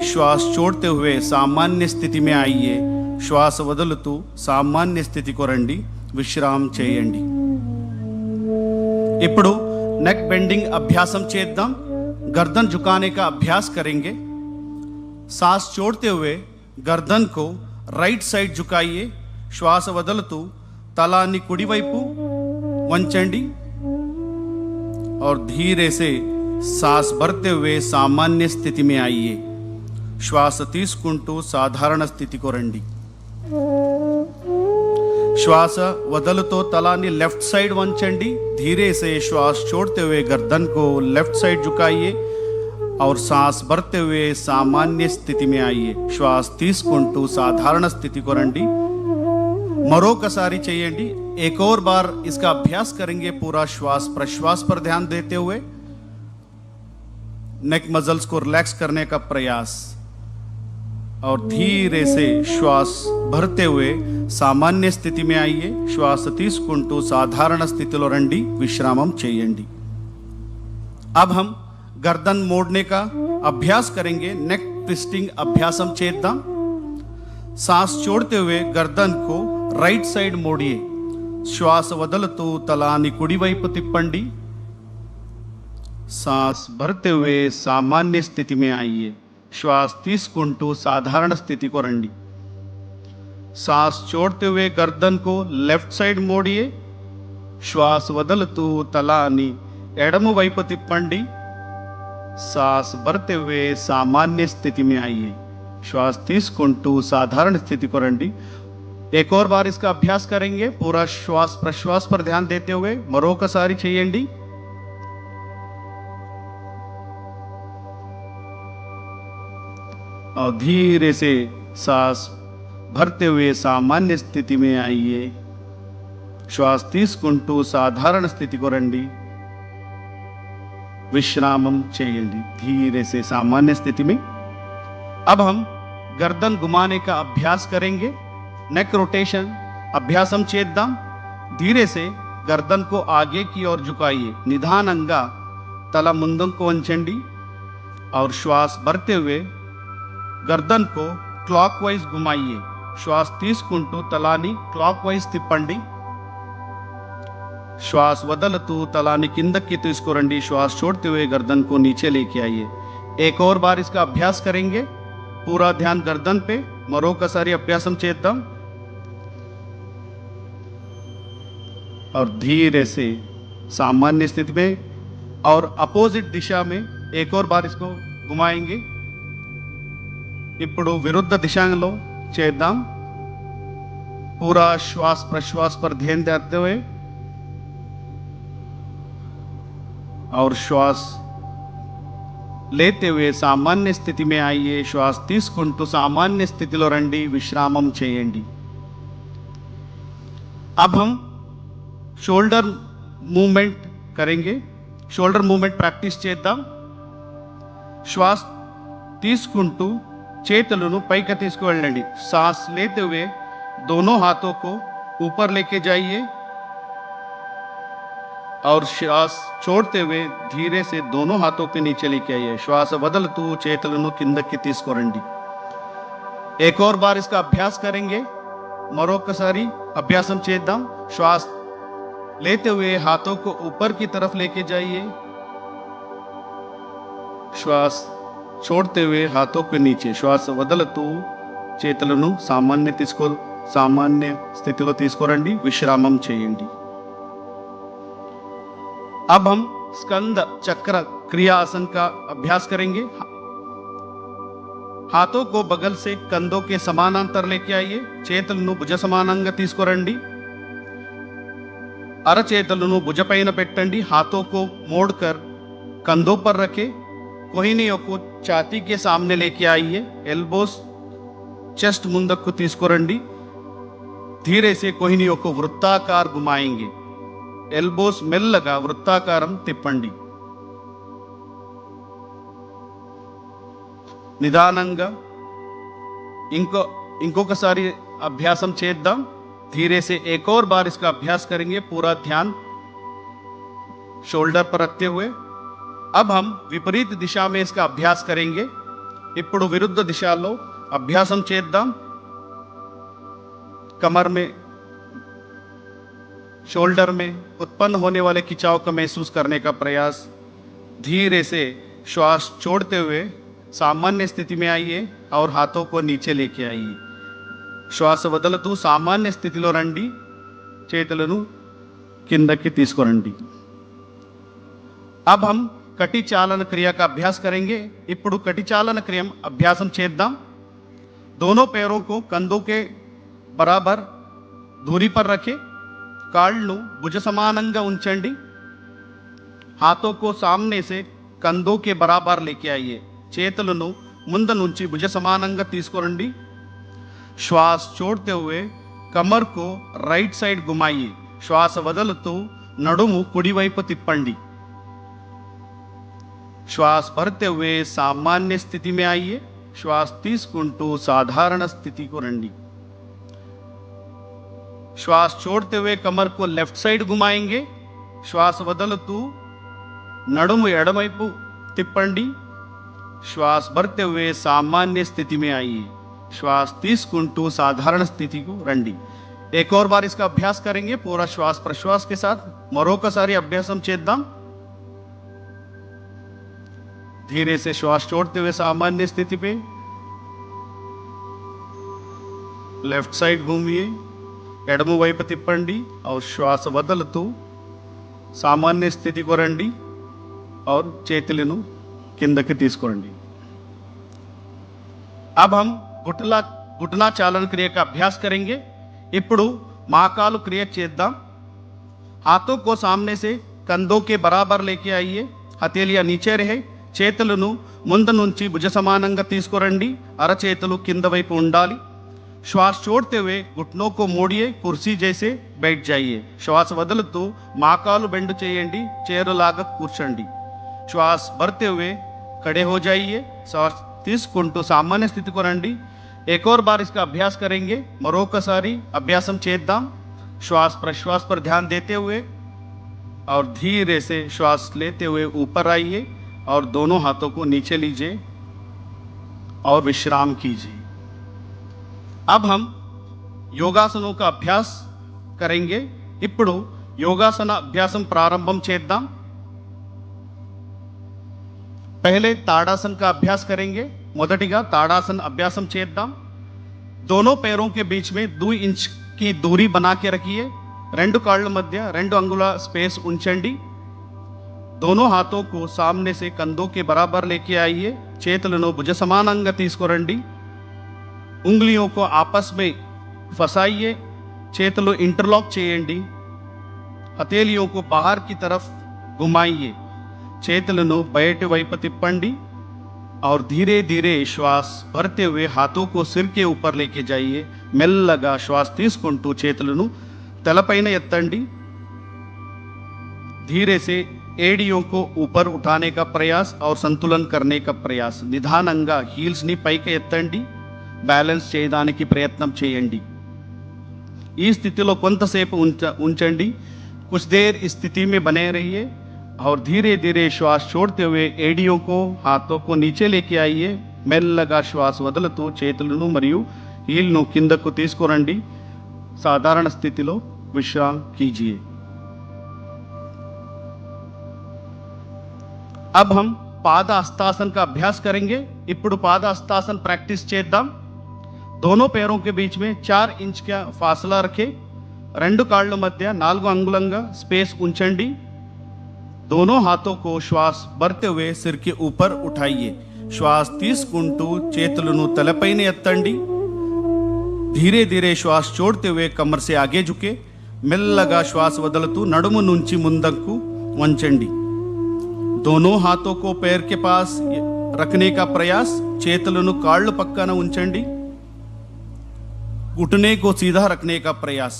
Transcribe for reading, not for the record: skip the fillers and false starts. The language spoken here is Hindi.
श्वास छोड़ते हुए सामान्य स्थिति में आइए. శ్వాస వదులుతూ సామాన్య స్థితికి రండి. విశ్రామం చేయండి. ఇప్పుడు नेक बेंडिंग अभ्यासम చేద్దాం. गर्दन झुकाने का अभ्यास करेंगे. सांस छोड़ते हुए गर्दन को राइट साइड झुकाइए. श्वास వదులుతూ తలాన్ని కుడివైపు వంచండి और धीरे से सांस भरते हुए सामान्य स्थिति में आइए. श्वास తీసుకుంటూ సాధారణ స్థితికి రండి. श्वास వదులుతో తలాన్ని लेफ्ट साइड వంచండి. धीरे से श्वास छोड़ते हुए गर्दन को लेफ्ट साइड झुकाइए और सांस भरते हुए सामान्य स्थिति में आइए. श्वास తీసుకుంటూ సాధారణ స్థితికి రండి. మరొకసారి చేయండి. एक और बार इसका अभ्यास करेंगे. पूरा श्वास प्रश्वास पर ध्यान देते हुए नेक मसल्स को रिलैक्स करने का प्रयास और धीरे से श्वास भरते हुए सामान्य स्थिति में आइए. श्वास తీసుకుంటూ సాధారణ స్థితిలో రండి. విశ్రామం చేయండి. अब हम गर्दन मोड़ने का अभ्यास करेंगे. नेक ट्विस्टिंग अभ्यासम చేద్దాం. सांस छोड़ते हुए गर्दन को राइट साइड मोड़िए. श्वास వదులుతూ తలాన్ని కుడివైపు తిప్పండి. सांस भरते हुए सामान्य स्थिति में आइए. श्वास తీసుకుంటూ సాధారణ స్థితికి రండి. सांस छोड़ते हुए गर्दन को लेफ्ट साइड मोड़िए. श्वास వదులుతూ తలాన్ని ఎడమ వైపు తిప్పండి. सांस भरते हुए सामान्य स्थिति में आइए. श्वास తీసుకుంటూ साधारण स्थिति को రండి. एक और बार इसका अभ्यास करेंगे. पूरा श्वास प्रश्वास पर ध्यान देते हुए మరొకసారి చేయండి. और धीरे से सांस भरते हुए सामान्य स्थिति में आइए. श्वास తీసుకుంటూ साधारण स्थिति को రండి. विश्रामम చేయండి. धीरे से सामान्य स्थिति में. अब हम गर्दन घुमाने का अभ्यास करेंगे. नेक रोटेशन अभ्यासम చేద్దాం. धीरे से गर्दन को आगे की ओर झुकाइए. निधाనంగా తల ముందుకు వంచండి और श्वास भरते हुए गर्दन को क्लॉकवाइज घुमाइए. श्वास తీసుకుంటూ తలాన్ని క్లాక్వైజ్ తిప్పండి. श्वास వదులుతూ తలాన్ని కిందకి తీసుకురండి. श्वास छोड़ते हुए गर्दन को नीचे लेके आइए. एक और बार इसका अभ्यास करेंगे. पूरा ध्यान गर्दन पे. మరొకసారి అభ్యాసం చేద్దాం. और धीरे से सामान्य स्थिति में और अपोजिट दिशा में एक और बार इसको घुमाएंगे. ఇప్పుడు విరుద్ధ దిశలో చేద్దాం. पूरा श्वास प्रश्वास पर ध्यान देते हुए और श्वास लेते हुए सामान्य स्थिति में आइए. श्वास తీసుకుంటూ सामान्य स्थितिలో రండి. విశ్రామం చేయండి. अब हम शोल्डर मूवमेंट करेंगे. शोल्डर मूवमेंट प्रैक्टिस చేద్దాం. श्वास తీసుకుంటూ చేతులను పైకి తీసుకువెళ్ళండి. सांस लेते हुए दोनों हाथों को ऊपर लेके जाइए और श्वास छोड़ते हुए धीरे से दोनों हाथों के नीचे लेके आइए. श्वास వదులుతూ చేతులను కిందకి తీసుకురండి. एक और बार इसका अभ्यास करेंगे. మరొకసారి అభ్యాసం చేద్దాం. श्वास लेते हुए हाथों को ऊपर की तरफ लेके जाइए. श्वास छोड़ते हुए हाथों के नीचे. श्वास వదులుతూ చేతులను సామాన్య స్థితిలో తీసుకురండి. విశ్రామం చేయండి. अब हम स्कंद चक्र क्रिया आसन का अभ्यास करेंगे. हाथों को बगल से कंधों के समानांतर लेके आइए. చేతులను భుజ సమానంగా తీసుకురండి. అరచేతులను భుజపైన పెట్టండి. हाथों को मोड़कर कंधों पर रखें. कोहिनियों को छाती के सामने लेके आइए. एल्बोस चेस्ट ముందుకు తీసుకురండి. धीरे से कोहिनियों को वृत्ताकार घुमाएंगे. एल्बोस మెల్లగా వృత్తాకారం తిప్పండి. నిదానంగా ఇంకొకసారి అభ్యాసం చేద్దాం. धीरे से एक और बार इसका अभ्यास करेंगे. पूरा ध्यान शोल्डर पर रखते हुए अब हम विपरीत दिशा में इसका अभ्यास करेंगे. ఇప్పుడు విరుద్ధ దిశలో అభ్యాసం చేద్దాం. कमर में, शोल्डर में उत्पन्न होने वाले खिंचाव को महसूस करने का प्रयास. धीरे से श्वास छोड़ते हुए सामान्य स्थिति में आइए और हाथों को नीचे लेके आइए. శ్వాస వదులుతూ సామాన్య స్థితిలో రండి, చేతులను కిందకి తీసుకురండి. अब हम कटी चालन क्रिया का अभ्यास करेंगे. ఇప్పుడు कटी चालन क्रिया अभ्यासम చేద్దాం. दोनों पैरों को कंधों के बराबर दूरी पर रखें. కాళ్ళు భుజ సమానంగా ఉంచండి. हाथों को सामने से कंधों के बराबर लेके आइए. చేతులను ముందు నుంచి భుజ సమానంగా తీసుకురండి. श्वास छोड़ते हुए कमर को राइट साइड घुमाइए. श्वास వదులుతూ నడుము కుడి వైపు తిప్పండి. श्वास भरते हुए सामान्य स्थिति में आइए. श्वास తీసుకుంటూ సాధారణ స్థితికి రండి. श्वास छोड़ते हुए कमर को लेफ्ट साइड घुमाएंगे. श्वास వదులుతూ నడుము ఎడమవైపు తిప్పండి. श्वास भरते हुए सामान्य स्थिति में आइए. श्वास తీసుకుంటూ సాధారణ స్థితికి రండి. एक और बार इसका अभ्यास करेंगे पूरा श्वास प्रश्वास के साथ. మరొకసారి అభ్యాసం చేద్దాం. धीरे से श्वास छोड़ते हुए सामान्य स्थिति पे लेफ्ट साइड घूमिए, ఎడమ వైపు తిప్పండి और श्वास వదులుతూ सामान्य स्थिति को రండి और చేతులను కిందకి తీసుకురండి. अब हम घुटना चालन क्रिया का अभ्यास करेंगे. ఇప్పుడు మోకాలు క్రియ చేద్దాం. हाथों को सामने से कंधों के बराबर लेके आइए. हथेलियां नीचे रहे. చేతులను ముందు నుంచి భుజ సమానంగా తీసుకురండి. అరచేతులు కింద వైపు ఉండాలి. श्वास छोड़ते हुए घुटनों को मोड़िए, कुर्सी जैसे बैठ जाइए. श्वास వదులుతూ మోకాలు బెండ్ చేయండి, చైరులాగా కూర్చోండి. श्वास भरते हुए खड़े हो जाइए. श्वास తీసుకుంటూ సామాన్య స్థితికి రండి. एक और बार इसका अभ्यास करेंगे. మరొకసారి అభ్యాసం చేద్దాం. श्वास प्रश्वास पर ध्यान देते हुए और धीरे से श्वास लेते हुए ऊपर आइए और दोनों हाथों को नीचे लीजिए और विश्राम कीजिए. अब हम योगासनों का अभ्यास करेंगे. ఇప్పుడు యోగాసన అభ్యాసం ప్రారంభం చేద్దాం. पहले ताड़ासन का अभ्यास करेंगे. మొదటిగా ताड़ासन अभ्यासम చేద్దాం. दोनों पैरों के बीच में 2 इंच की दूरी बना के रखिए. రెండు కాళ్ళ మధ్య 2 అంగుళ స్పేస్ ఉంచండి. दोनों हाथों को सामने से कंधों के बराबर लेके आइए. చేతులను భుజ సమానంగా తీసుకురండి. उंगलियों को आपस में फंसाइए. చేతులు इंटरलॉक చేయండి. हथेलियों को बाहर की तरफ घुमाइए. చేతులను బయటి వైపు తిప్పండి और धीरे धीरे श्वास भरते हुए हाथों को सिर के ऊपर लेके जाइए. మెల్లగా శ్వాస తీసుకుంటూ చేతులను తలపైన ఎత్తండి. धीरे से एड़ियों को ऊपर उठाने का प्रयास और संतुलन करने का प्रयास. నిదానంగా హీల్స్ ని పైకి ఎత్తండి. బ్యాలెన్స్ చేయడానికి ప్రయత్నం చేయండి. ఈ స్థితిలో కొంతసేపు ఉంచండి. कुछ देर इस स्थिति में बने रहिए और धीरे धीरे श्वास छोड़ते हुए एड़ियों को हाथों को नीचे लेके आइए. మెల్లగా శ్వాస వదులుతూ చేతులను మరియు హీల్ను కిందకు తీసుకురండి. సాధారణ స్థితిలో విశ్రామ్ कीजिए. अब हम पाद हस्तासन का अभ्यास करेंगे. ఇప్పుడు पाद हस्तासन प्रैक्टिस చేద్దాం. दोनों पैरों के बीच में 4 इंच का फासला रखें. 2 కాళ్ళ మధ్య 4 అంగుళంగా స్పేస్ ఉంచండి. दोनों हाथों को श्वास भरते हुए सिर के ऊपर उठाइए. श्वास తీసుకుంటూ చేతులను తలపైన ఎత్తండి. धीरे धीरे श्वास छोड़ते हुए कमर से आगे झुके. మెల్లగా శ్వాస వదులుతూ నడుము నుంచి ముందుకు వంచండి. दोनों हाथों को पैर के पास रखने का प्रयास. చేతులను కాళ్ళు పక్కన ఉంచండి. घुटने को सीधा रखने का प्रयास.